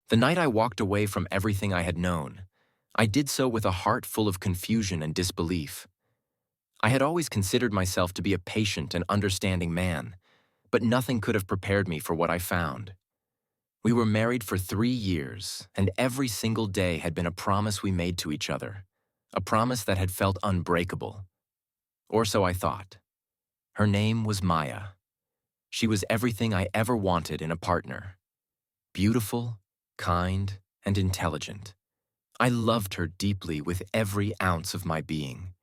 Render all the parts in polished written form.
The night I walked away from everything I had known, I did so with a heart full of confusion and disbelief. I had always considered myself to be a patient and understanding man, but nothing could have prepared me for what I found. We were married for 3 years, and every single day had been a promise we made to each other, a promise that had felt unbreakable. Or so I thought. Her name was Maya. She was everything I ever wanted in a partner. Beautiful, kind, and intelligent. I loved her deeply with every ounce of my being.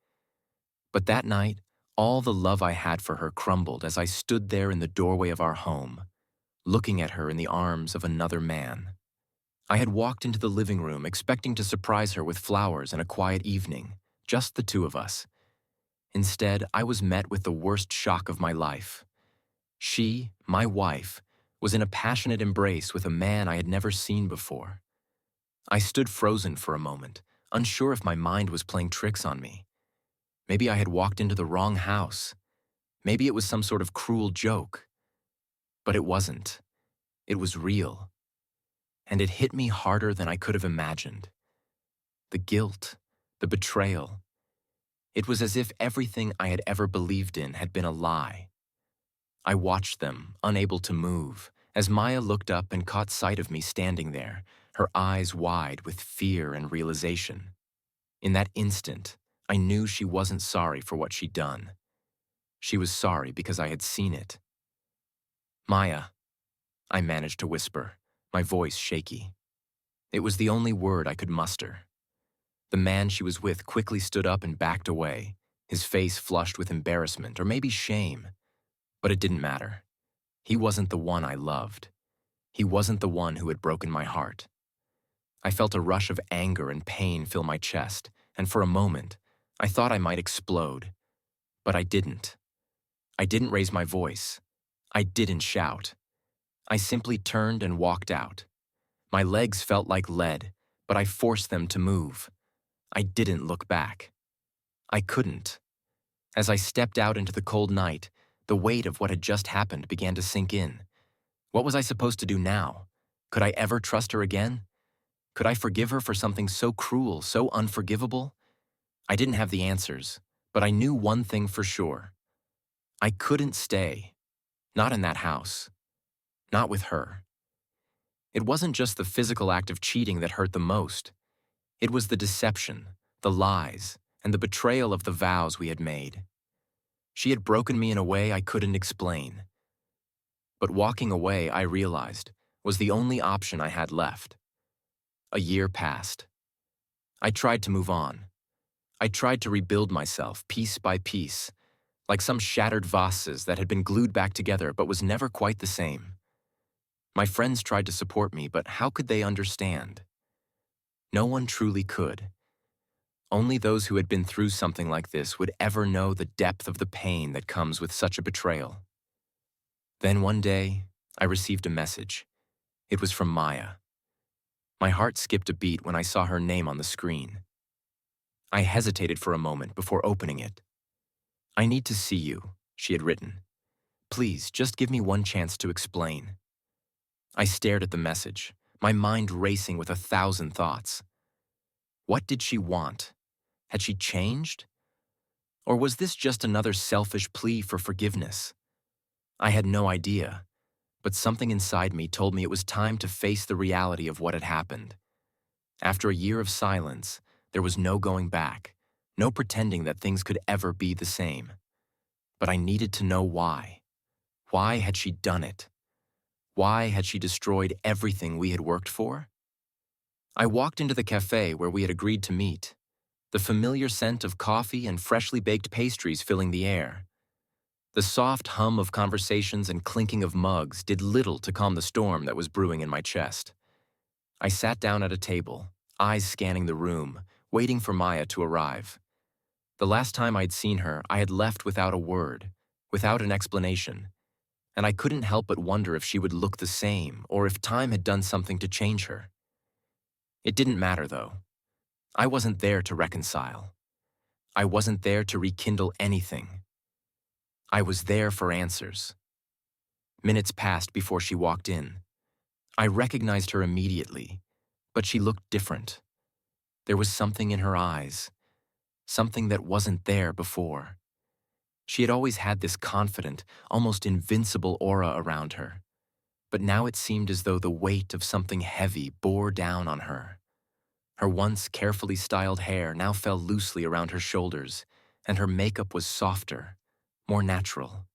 But that night, all the love I had for her crumbled as I stood there in the doorway of our home, looking at her in the arms of another man. I had walked into the living room expecting to surprise her with flowers and a quiet evening, just the two of us. Instead, I was met with the worst shock of my life. She, my wife, was in a passionate embrace with a man I had never seen before. I stood frozen for a moment, unsure if my mind was playing tricks on me. Maybe I had walked into the wrong house. Maybe it was some sort of cruel joke. But it wasn't. It was real. And it hit me harder than I could have imagined. The guilt, the betrayal. It was as if everything I had ever believed in had been a lie. I watched them, unable to move, as Maya looked up and caught sight of me standing there, her eyes wide with fear and realization. In that instant, I knew she wasn't sorry for what she'd done. She was sorry because I had seen it. Maya, I managed to whisper, my voice shaky. It was the only word I could muster. The man she was with quickly stood up and backed away, his face flushed with embarrassment or maybe shame. But it didn't matter. He wasn't the one I loved. He wasn't the one who had broken my heart. I felt a rush of anger and pain fill my chest, and for a moment, I thought I might explode. But I didn't. I didn't raise my voice. I didn't shout. I simply turned and walked out. My legs felt like lead, but I forced them to move. I didn't look back. I couldn't. As I stepped out into the cold night, the weight of what had just happened began to sink in. What was I supposed to do now? Could I ever trust her again? Could I forgive her for something so cruel, so unforgivable? I didn't have the answers, but I knew one thing for sure. I couldn't stay. Not in that house. Not with her. It wasn't just the physical act of cheating that hurt the most. It was the deception, the lies, and the betrayal of the vows we had made. She had broken me in a way I couldn't explain. But walking away, I realized, was the only option I had left. A year passed. I tried to move on. I tried to rebuild myself piece by piece, like some shattered vases that had been glued back together but was never quite the same. My friends tried to support me, but how could they understand? No one truly could. Only those who had been through something like this would ever know the depth of the pain that comes with such a betrayal. Then one day, I received a message. It was from Maya. My heart skipped a beat when I saw her name on the screen. I hesitated for a moment before opening it. "I need to see you," she had written. "Please, just give me one chance to explain." I stared at the message, my mind racing with 1,000 thoughts. What did she want? Had she changed? Or was this just another selfish plea for forgiveness? I had no idea, but something inside me told me it was time to face the reality of what had happened. After a year of silence, there was no going back, no pretending that things could ever be the same. But I needed to know why. Why had she done it? Why had she destroyed everything we had worked for? I walked into the cafe where we had agreed to meet, the familiar scent of coffee and freshly baked pastries filling the air. The soft hum of conversations and clinking of mugs did little to calm the storm that was brewing in my chest. I sat down at a table, eyes scanning the room, waiting for Maya to arrive. The last time I'd seen her, I had left without a word, without an explanation, and I couldn't help but wonder if she would look the same or if time had done something to change her. It didn't matter, though. I wasn't there to reconcile. I wasn't there to rekindle anything. I was there for answers. Minutes passed before she walked in. I recognized her immediately, but she looked different. There was something in her eyes, something that wasn't there before. She had always had this confident, almost invincible aura around her, but now it seemed as though the weight of something heavy bore down on her. Her once carefully styled hair now fell loosely around her shoulders, and her makeup was softer, more natural.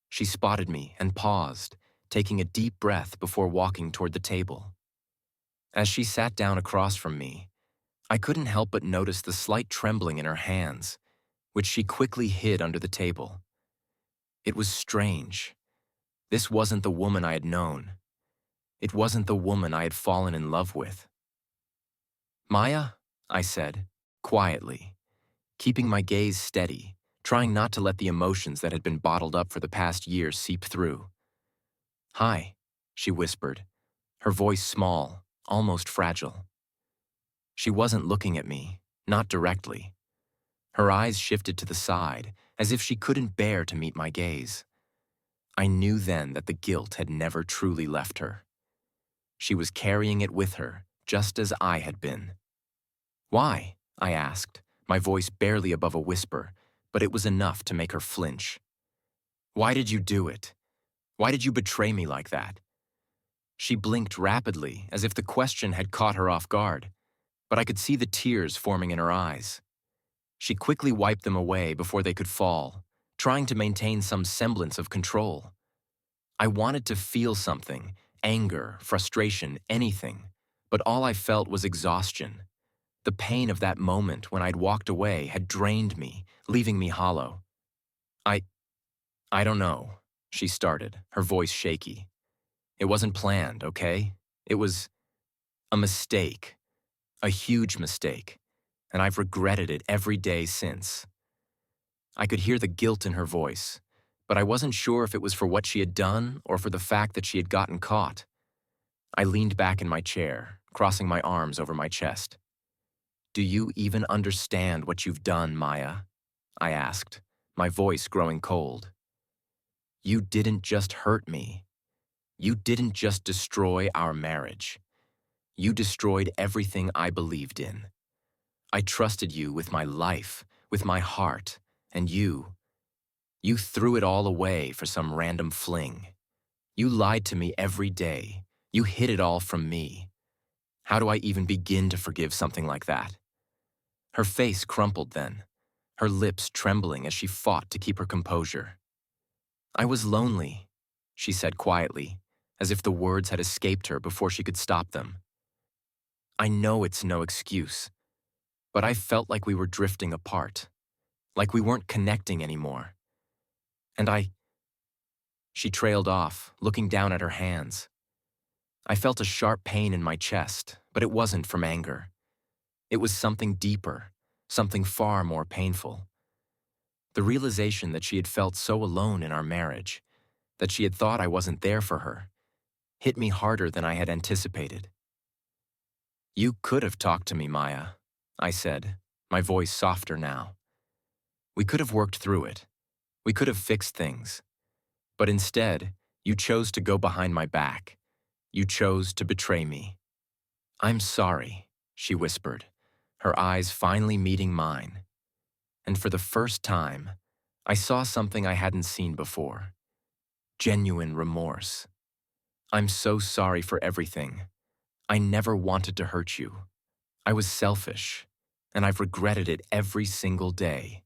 She spotted me and paused, taking a deep breath before walking toward the table. As she sat down across from me, I couldn't help but notice the slight trembling in her hands, which she quickly hid under the table. It was strange. This wasn't the woman I had known. It wasn't the woman I had fallen in love with. "Maya," I said, quietly, keeping my gaze steady, trying not to let the emotions that had been bottled up for the past year seep through. "Hi," she whispered, her voice small, almost fragile. She wasn't looking at me, not directly. Her eyes shifted to the side, as if she couldn't bear to meet my gaze. I knew then that the guilt had never truly left her. She was carrying it with her, just as I had been. "Why?" I asked, my voice barely above a whisper, but it was enough to make her flinch. "Why did you do it? Why did you betray me like that?" She blinked rapidly, as if the question had caught her off guard, but I could see the tears forming in her eyes. She quickly wiped them away before they could fall, trying to maintain some semblance of control. I wanted to feel something, anger, frustration, anything, but all I felt was exhaustion. The pain of that moment when I'd walked away had drained me, leaving me hollow. I I don't know," she started, her voice shaky. "It wasn't planned, okay? It was a mistake, a huge mistake, and I've regretted it every day since." I could hear the guilt in her voice, but I wasn't sure if it was for what she had done or for the fact that she had gotten caught. I leaned back in my chair, crossing my arms over my chest. "Do you even understand what you've done, Maya?" I asked, my voice growing cold. "You didn't just hurt me. You didn't just destroy our marriage. You destroyed everything I believed in. I trusted you with my life, with my heart, and you threw it all away for some random fling. You lied to me every day. You hid it all from me. How do I even begin to forgive something like that?" Her face crumpled then, her lips trembling as she fought to keep her composure. "I was lonely," she said quietly, as if the words had escaped her before she could stop them. "I know it's no excuse, but I felt like we were drifting apart, like we weren't connecting anymore. And She trailed off, looking down at her hands. I felt a sharp pain in my chest, but it wasn't from anger. It was something deeper, something far more painful. The realization that she had felt so alone in our marriage, that she had thought I wasn't there for her, hit me harder than I had anticipated. "You could have talked to me, Maya," I said, my voice softer now. "We could have worked through it. We could have fixed things. But instead, you chose to go behind my back. You chose to betray me." "I'm sorry," she whispered, her eyes finally meeting mine. And for the first time, I saw something I hadn't seen before. Genuine remorse. "I'm so sorry for everything. I never wanted to hurt you. I was selfish, and I've regretted it every single day.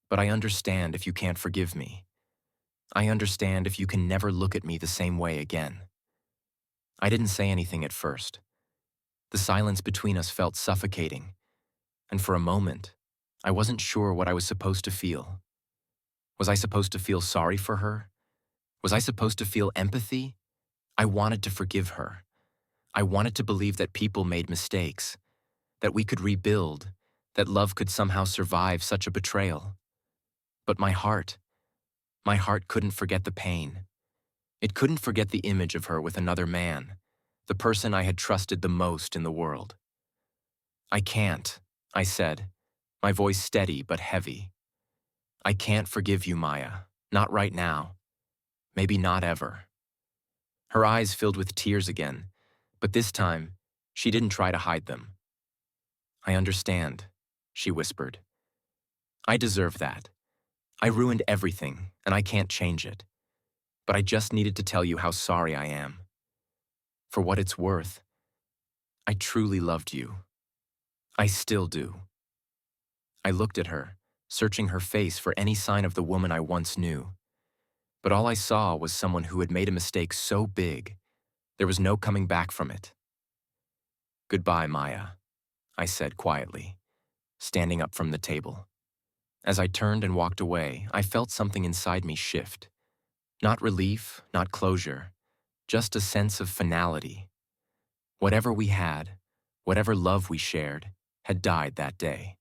But I understand if you can't forgive me. I understand if you can never look at me the same way again." I didn't say anything at first. The silence between us felt suffocating, and for a moment, I wasn't sure what I was supposed to feel. Was I supposed to feel sorry for her? Was I supposed to feel empathy? I wanted to forgive her. I wanted to believe that people made mistakes, that we could rebuild, that love could somehow survive such a betrayal. But my heart couldn't forget the pain. It couldn't forget the image of her with another man, the person I had trusted the most in the world. "I can't," I said, my voice steady but heavy. "I can't forgive you, Maya. Not right now. Maybe not ever." Her eyes filled with tears again, but this time, she didn't try to hide them. "I understand," she whispered. "I deserve that. I ruined everything, and I can't change it. But I just needed to tell you how sorry I am. For what it's worth, I truly loved you. I still do." I looked at her, searching her face for any sign of the woman I once knew. But all I saw was someone who had made a mistake so big, there was no coming back from it. "Goodbye, Maya," I said quietly, standing up from the table. As I turned and walked away, I felt something inside me shift. Not relief, not closure, just a sense of finality. Whatever we had, whatever love we shared, had died that day.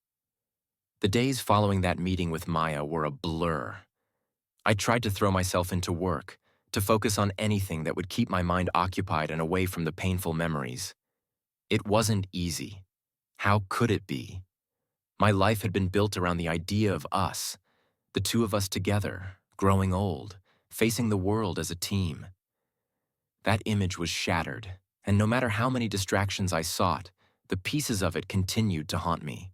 The days following that meeting with Maya were a blur. I tried to throw myself into work, to focus on anything that would keep my mind occupied and away from the painful memories. It wasn't easy. How could it be? My life had been built around the idea of us, the two of us together, growing old, facing the world as a team. That image was shattered, and no matter how many distractions I sought, the pieces of it continued to haunt me.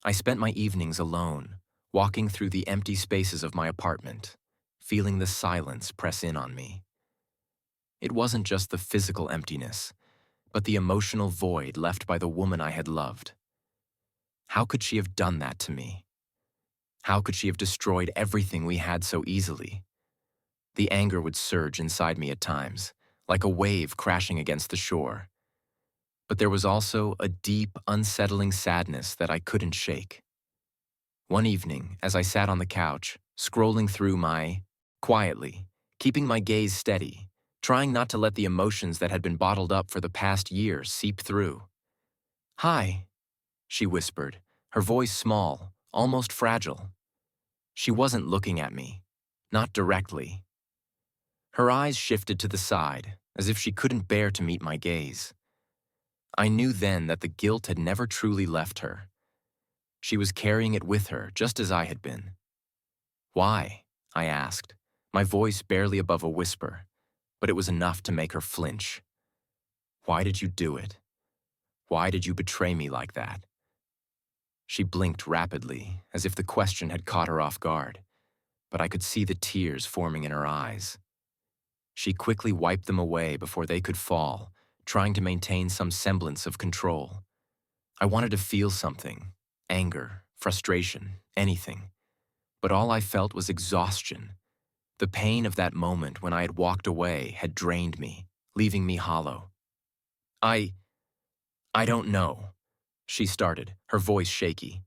I spent my evenings alone, walking through the empty spaces of my apartment, feeling the silence press in on me. It wasn't just the physical emptiness, but the emotional void left by the woman I had loved. How could she have done that to me? How could she have destroyed everything we had so easily? The anger would surge inside me at times, like a wave crashing against the shore. But there was also a deep, unsettling sadness that I couldn't shake. One evening, as I sat on the couch, scrolling through quietly, keeping my gaze steady, trying not to let the emotions that had been bottled up for the past year seep through. "Hi," she whispered, her voice small, almost fragile. She wasn't looking at me, not directly. Her eyes shifted to the side, as if she couldn't bear to meet my gaze. I knew then that the guilt had never truly left her. She was carrying it with her, just as I had been. "Why?" I asked, my voice barely above a whisper, but it was enough to make her flinch. "Why did you do it? Why did you betray me like that?" She blinked rapidly, as if the question had caught her off guard, but I could see the tears forming in her eyes. She quickly wiped them away before they could fall, trying to maintain some semblance of control. I wanted to feel something, anger, frustration, anything. But all I felt was exhaustion. The pain of that moment when I had walked away had drained me, leaving me hollow. I don't know," she started, her voice shaky.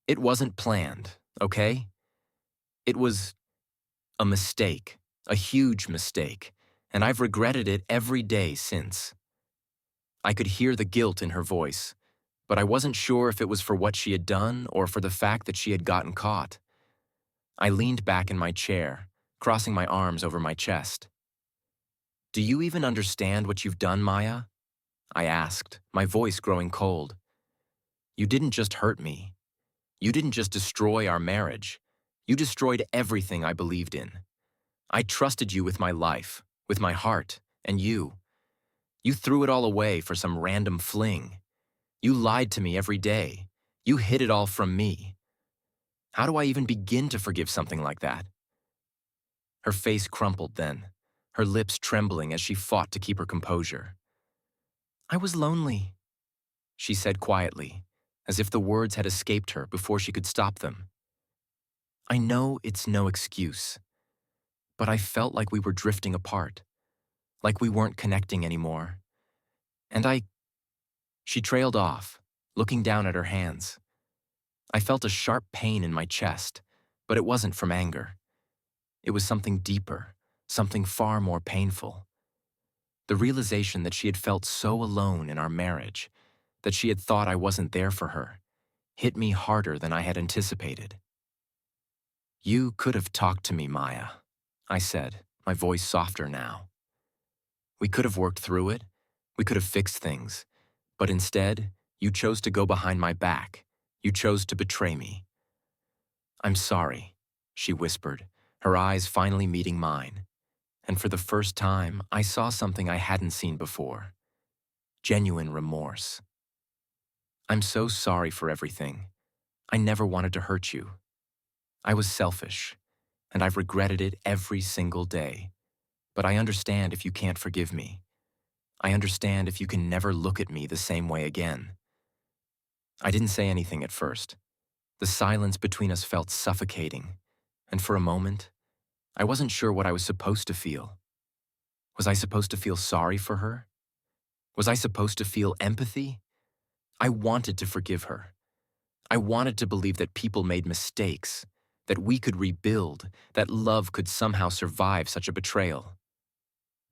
"It wasn't planned, okay? It was a mistake, a huge mistake, and I've regretted it every day since." I could hear the guilt in her voice, but I wasn't sure if it was for what she had done or for the fact that she had gotten caught. I leaned back in my chair, crossing my arms over my chest. "Do you even understand what you've done, Maya?" I asked, my voice growing cold. "You didn't just hurt me. You didn't just destroy our marriage. You destroyed everything I believed in. I trusted you with my life, with my heart, and you. You threw it all away for some random fling. You lied to me every day. You hid it all from me. How do I even begin to forgive something like that?" Her face crumpled then, her lips trembling as she fought to keep her composure. "I was lonely," she said quietly, as if the words had escaped her before she could stop them. "I know it's no excuse, but I felt like we were drifting apart, like we weren't connecting anymore. And She trailed off, looking down at her hands. I felt a sharp pain in my chest, but it wasn't from anger. It was something deeper, something far more painful. The realization that she had felt so alone in our marriage, that she had thought I wasn't there for her, hit me harder than I had anticipated. "You could have talked to me, Maya," I said, my voice softer now. "We could have worked through it. We could have fixed things. But instead, you chose to go behind my back. You chose to betray me." "I'm sorry," she whispered, her eyes finally meeting mine. and for the first time, I saw something I hadn't seen before: genuine remorse. "I'm so sorry for everything. I never wanted to hurt you. I was selfish, and I've regretted it every single day. But I understand if you can't forgive me. I understand if you can never look at me the same way again." I didn't say anything at first. The silence between us felt suffocating, and for a moment, I wasn't sure what I was supposed to feel. Was I supposed to feel sorry for her? Was I supposed to feel empathy? I wanted to forgive her. I wanted to believe that people made mistakes, that we could rebuild, that love could somehow survive such a betrayal.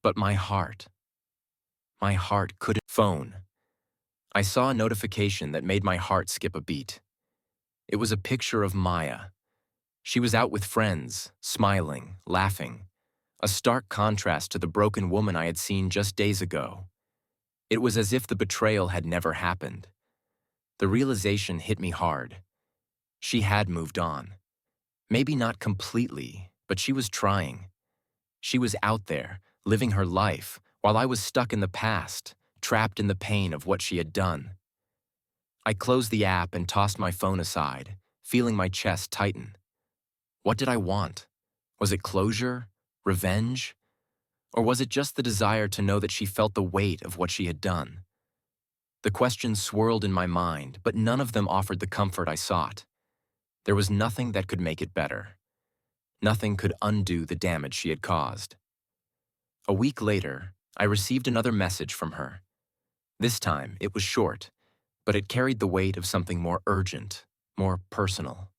But my heart couldn't. Phone. I saw a notification that made my heart skip a beat. It was a picture of Maya. She was out with friends, smiling, laughing, a stark contrast to the broken woman I had seen just days ago. It was as if the betrayal had never happened. The realization hit me hard. She had moved on. Maybe not completely, but she was trying. She was out there, living her life, while I was stuck in the past, trapped in the pain of what she had done. I closed the app and tossed my phone aside, feeling my chest tighten. What did I want? Was it closure? Revenge? Or was it just the desire to know that she felt the weight of what she had done? The questions swirled in my mind, but none of them offered the comfort I sought. There was nothing that could make it better. Nothing could undo the damage she had caused. A week later, I received another message from her. This time, it was short, but it carried the weight of something more urgent, more personal.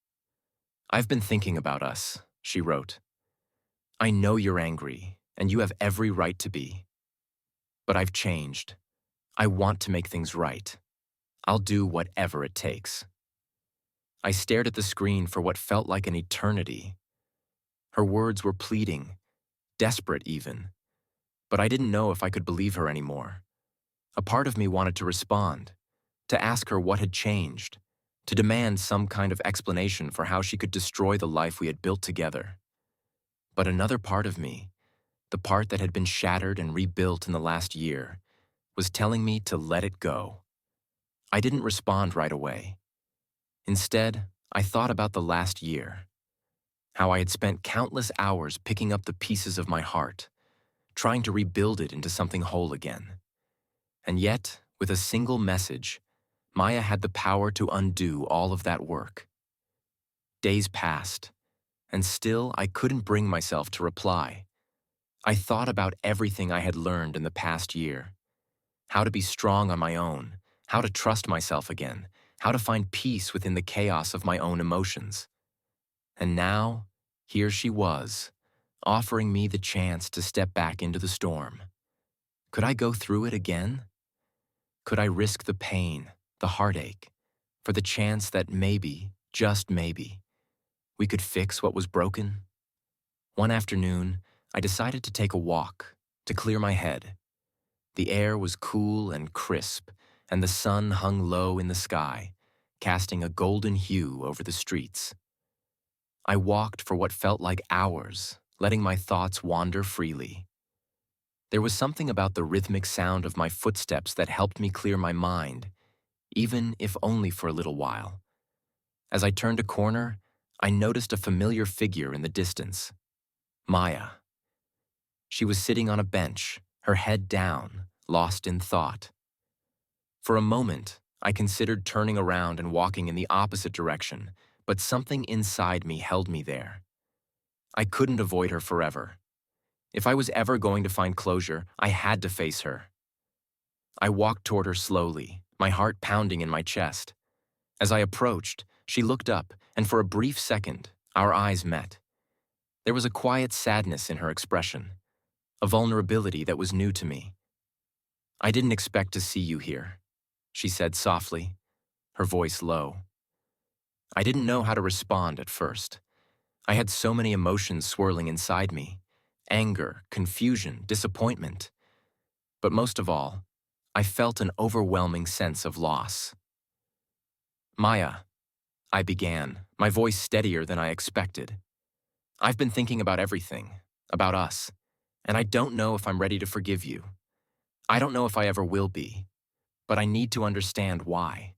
"I've been thinking about us," she wrote. "I know you're angry, and you have every right to be. But I've changed. I want to make things right. I'll do whatever it takes." I stared at the screen for what felt like an eternity. Her words were pleading, desperate even, but I didn't know if I could believe her anymore. A part of me wanted to respond, to ask her what had changed, to demand some kind of explanation for how she could destroy the life we had built together. But another part of me, the part that had been shattered and rebuilt in the last year, was telling me to let it go. I didn't respond right away. Instead, I thought about the last year, how I had spent countless hours picking up the pieces of my heart, trying to rebuild it into something whole again. And yet, with a single message, Maya had the power to undo all of that work. Days passed, and still I couldn't bring myself to reply. I thought about everything I had learned in the past year: how to be strong on my own, how to trust myself again, how to find peace within the chaos of my own emotions. And now, here she was, offering me the chance to step back into the storm. Could I go through it again? Could I risk the pain, the heartache, for the chance that maybe, just maybe, we could fix what was broken? One afternoon, I decided to take a walk, to clear my head. The air was cool and crisp, and the sun hung low in the sky, casting a golden hue over the streets. I walked for what felt like hours, letting my thoughts wander freely. There was something about the rhythmic sound of my footsteps that helped me clear my mind, even if only for a little while. As I turned a corner, I noticed a familiar figure in the distance: Maya. She was sitting on a bench, her head down, lost in thought. For a moment, I considered turning around and walking in the opposite direction, but something inside me held me there. I couldn't avoid her forever. If I was ever going to find closure, I had to face her. I walked toward her slowly, my heart pounding in my chest. As I approached, she looked up, and for a brief second, our eyes met. There was a quiet sadness in her expression, a vulnerability that was new to me. "I didn't expect to see you here," she said softly, her voice low. I didn't know how to respond at first. I had so many emotions swirling inside me: anger, confusion, disappointment. But most of all, I felt an overwhelming sense of loss. "Maya," I began, my voice steadier than I expected. "I've been thinking about everything, about us, and I don't know if I'm ready to forgive you. I don't know if I ever will be, but I need to understand why."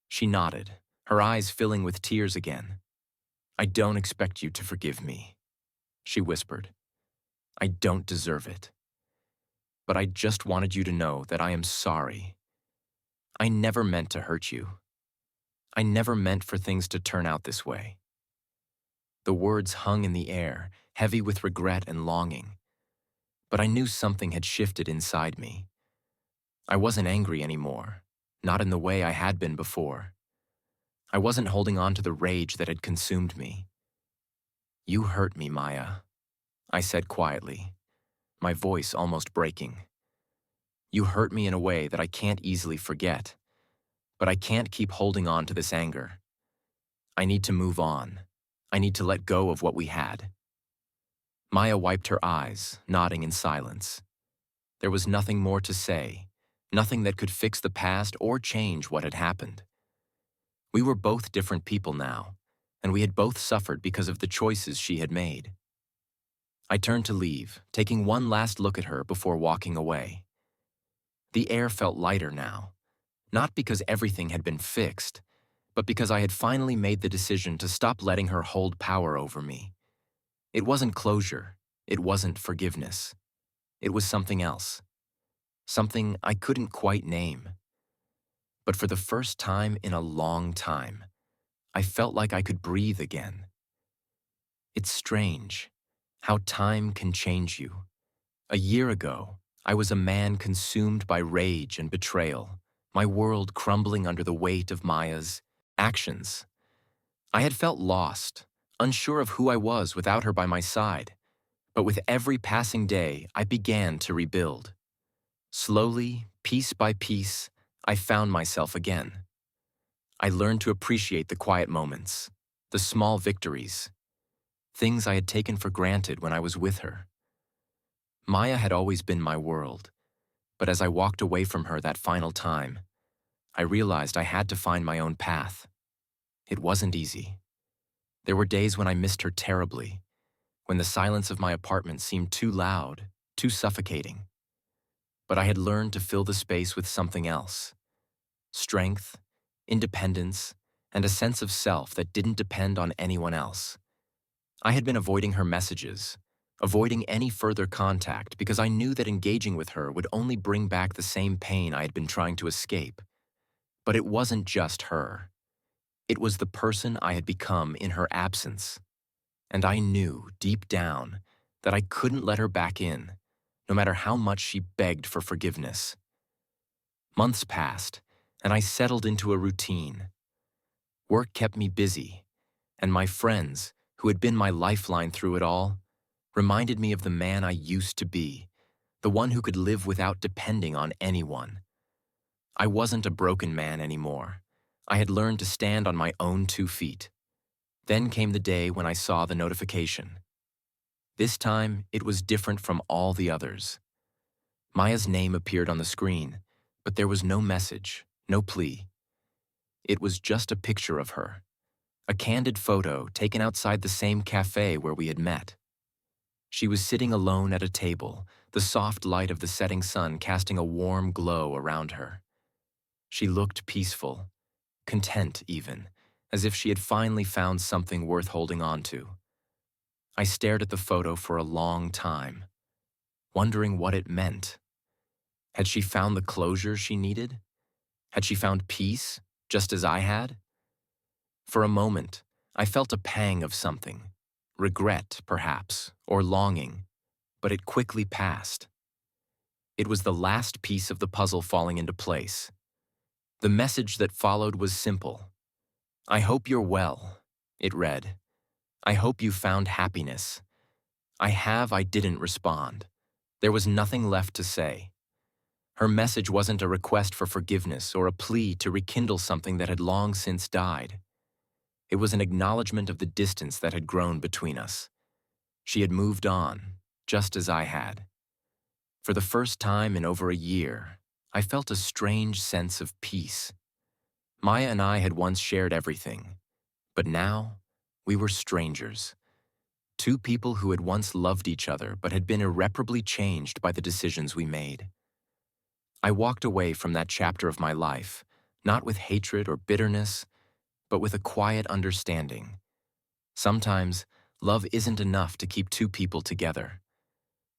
She nodded, her eyes filling with tears again. "I don't expect you to forgive me," she whispered. "I don't deserve it. But I just wanted you to know that I am sorry. I never meant to hurt you. I never meant for things to turn out this way." The words hung in the air, heavy with regret and longing. But I knew something had shifted inside me. I wasn't angry anymore, not in the way I had been before. I wasn't holding on to the rage that had consumed me. "You hurt me, Maya," I said quietly, my voice almost breaking. "You hurt me in a way that I can't easily forget, but I can't keep holding on to this anger. I need to move on. I need to let go of what we had." Maya wiped her eyes, nodding in silence. There was nothing more to say, nothing that could fix the past or change what had happened. We were both different people now, and we had both suffered because of the choices she had made. I turned to leave, taking one last look at her before walking away. The air felt lighter now, not because everything had been fixed, but because I had finally made the decision to stop letting her hold power over me. It wasn't closure. It wasn't forgiveness. It was something else. Something I couldn't quite name. But for the first time in a long time, I felt like I could breathe again. It's strange how time can change you. A year ago, I was a man consumed by rage and betrayal, my world crumbling under the weight of Maya's actions. I had felt lost, unsure of who I was without her by my side. But with every passing day, I began to rebuild. Slowly, piece by piece, I found myself again. I learned to appreciate the quiet moments, the small victories, things I had taken for granted when I was with her. Maya had always been my world, but as I walked away from her that final time, I realized I had to find my own path. It wasn't easy. There were days when I missed her terribly, when the silence of my apartment seemed too loud, too suffocating. But I had learned to fill the space with something else: strength, independence, and a sense of self that didn't depend on anyone else. I had been avoiding her messages, avoiding any further contact because I knew that engaging with her would only bring back the same pain I had been trying to escape. But it wasn't just her. It was the person I had become in her absence. And I knew, deep down, that I couldn't let her back in, no matter how much she begged for forgiveness. Months passed, and I settled into a routine. Work kept me busy, and my friends, who had been my lifeline through it all, reminded me of the man I used to be, the one who could live without depending on anyone. I wasn't a broken man anymore. I had learned to stand on my own 2 feet. Then came the day when I saw the notification. This time, it was different from all the others. Maya's name appeared on the screen, but there was no message, no plea. It was just a picture of her, a candid photo taken outside the same cafe where we had met. She was sitting alone at a table, the soft light of the setting sun casting a warm glow around her. She looked peaceful, content even, as if she had finally found something worth holding on to. I stared at the photo for a long time, wondering what it meant. Had she found the closure she needed? Had she found peace, just as I had? For a moment, I felt a pang of something. Regret, perhaps, or longing, but it quickly passed. It was the last piece of the puzzle falling into place. The message that followed was simple. "I hope you're well," it read. "I hope you found happiness." I didn't respond. There was nothing left to say. Her message wasn't a request for forgiveness or a plea to rekindle something that had long since died. It was an acknowledgement of the distance that had grown between us. She had moved on, just as I had. For the first time in over a year, I felt a strange sense of peace. Maya and I had once shared everything, but now we were strangers. Two people who had once loved each other but had been irreparably changed by the decisions we made. I walked away from that chapter of my life, not with hatred or bitterness, but with a quiet understanding. Sometimes, love isn't enough to keep two people together.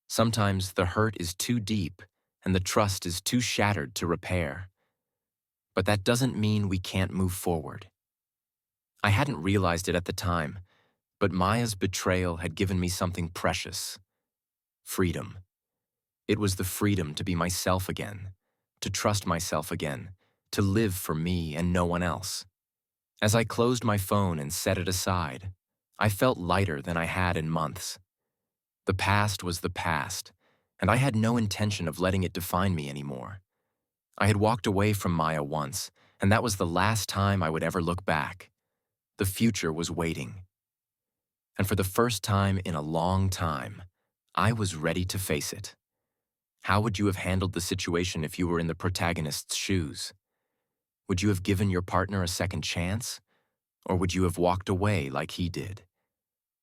Sometimes the hurt is too deep and the trust is too shattered to repair. But that doesn't mean we can't move forward. I hadn't realized it at the time, but Maya's betrayal had given me something precious: freedom. It was the freedom to be myself again, to trust myself again, to live for me and no one else. As I closed my phone and set it aside, I felt lighter than I had in months. The past was the past, and I had no intention of letting it define me anymore. I had walked away from Maya once, and that was the last time I would ever look back. The future was waiting. And for the first time in a long time, I was ready to face it. How would you have handled the situation if you were in the protagonist's shoes? Would you have given your partner a second chance? Or would you have walked away like he did?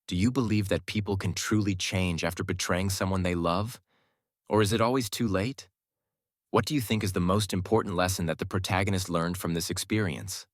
Do you believe that people can truly change after betraying someone they love? Or is it always too late? What do you think is the most important lesson that the protagonist learned from this experience?